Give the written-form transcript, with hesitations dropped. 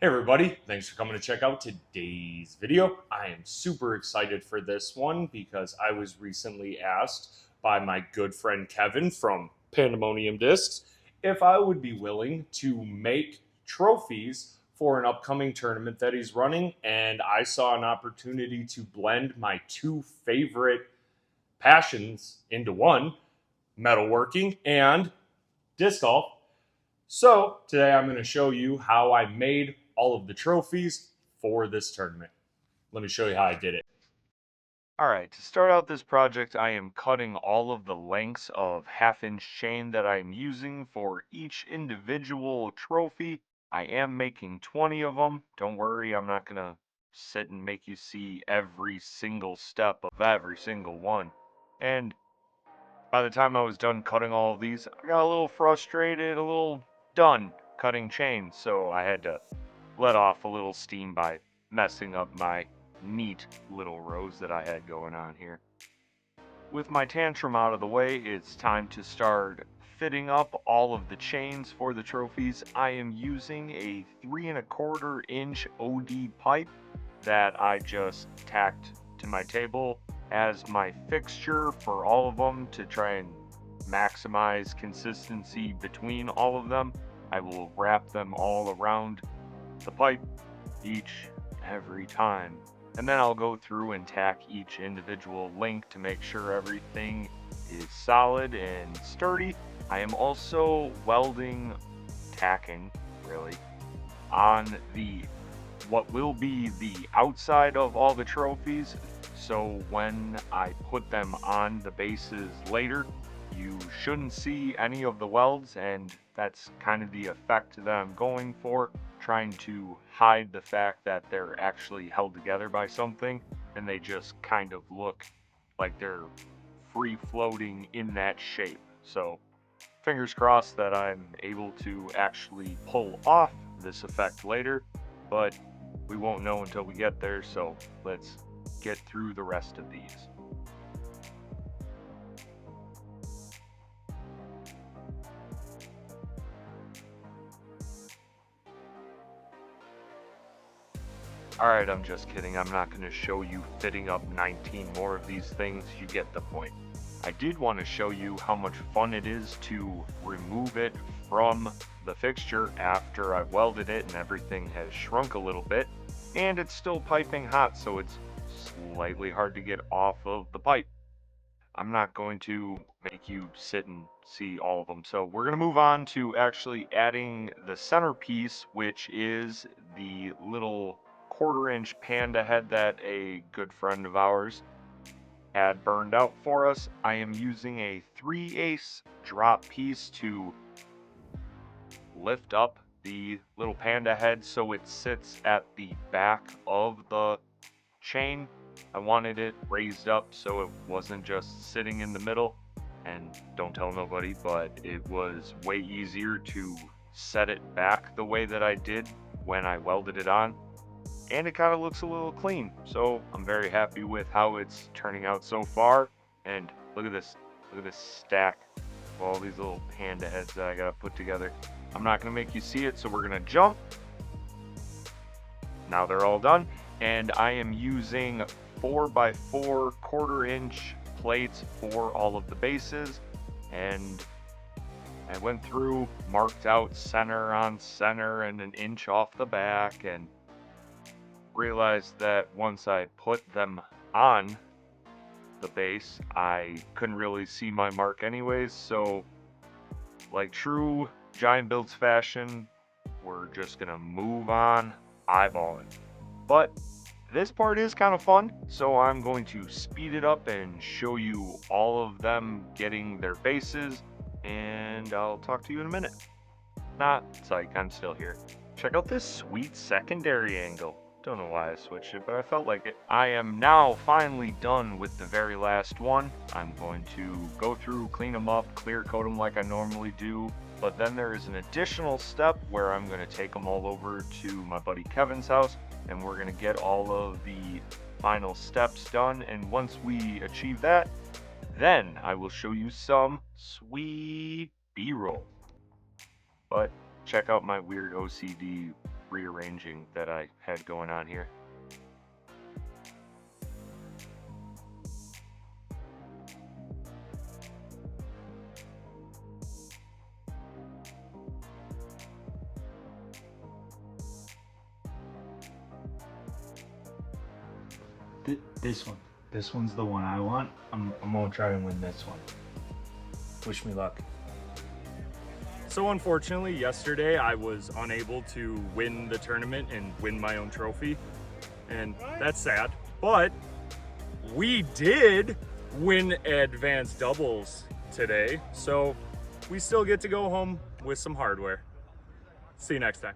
Hey everybody, thanks for coming to check out today's video. I am super excited for this one because I was recently asked by my good friend Kevin from Pandemonium Discs if I would be willing to make trophies for an upcoming tournament that he's running, and I saw an opportunity to blend my two favorite passions into one: metalworking and disc golf. So today I'm going to show you how I made all of the trophies for this tournament. Let me show you how I did it. Alright, to start out this project, I am cutting all of the lengths of half-inch chain that I'm using for each individual trophy. I am making 20 of them. Don't worry, I'm not gonna sit and make you see every single step of every single one. And by the time I was done cutting all of these, I got a little frustrated, a little done cutting chain, so I had to let off a little steam by messing up my neat little rows that I had going on here. With my tantrum out of the way, it's time to start fitting up all of the chains for the trophies. I am using a 3¼ inch OD pipe that I just tacked to my table as my fixture for all of them to try and maximize consistency between all of them. I will wrap them all around the pipe each every time. And then I'll go through and tack each individual link to make sure everything is solid and sturdy. I am also welding, tacking, really, on the what will be the outside of all the trophies. So when I put them on the bases later, you shouldn't see any of the welds, and that's kind of the effect that I'm going for, trying to hide the fact that they're actually held together by something, and they just kind of look like they're free floating in that shape. So fingers crossed that I'm able to actually pull off this effect later, but we won't know until we get there, so let's get through the rest of these. Alright, I'm just kidding. I'm not going to show you fitting up 19 more of these things. You get the point. I did want to show you how much fun it is to remove it from the fixture after I've welded it and everything has shrunk a little bit. And it's still piping hot, so it's slightly hard to get off of the pipe. I'm not going to make you sit and see all of them. So we're going to move on to actually adding the centerpiece, which is the little 1/4 inch panda head that a good friend of ours had burned out for us. I am using a 3/8 drop piece to lift up the little panda head so it sits at the back of the chain. I wanted it raised up so it wasn't just sitting in the middle. And don't tell nobody, but it was way easier to set it back the way that I did when I welded it on. And it kind of looks a little clean. So I'm very happy with how it's turning out so far. And look at this stack of all these little panda heads that I gotta put together. I'm not gonna make you see it, so we're gonna jump. Now they're all done. And I am using 4x4 1/4 inch plates for all of the bases. And I went through, marked out center on center and an inch off the back, and realized that once I put them on the base, I couldn't really see my mark anyways, so like true Giant Builds fashion, we're just gonna move on, eyeballing. But this part is kind of fun, so I'm going to speed it up and show you all of them getting their bases, and I'll talk to you in a minute. Not psych, I'm still here. Check out this sweet secondary angle. Don't know why I switched it, but I felt like it. I am now finally done with the very last one. I'm going to go through, clean them up, clear coat them like I normally do. But then there is an additional step where I'm going to take them all over to my buddy Kevin's house, and we're going to get all of the final steps done. And once we achieve that, then I will show you some sweet B-roll. But check out my weird OCD rearranging that I had going on here. This one's the one I want. I'm gonna try and win this one. Wish me luck. So unfortunately, yesterday I was unable to win the tournament and win my own trophy, and that's sad. But we did win advanced doubles today, so we still get to go home with some hardware. See you next time.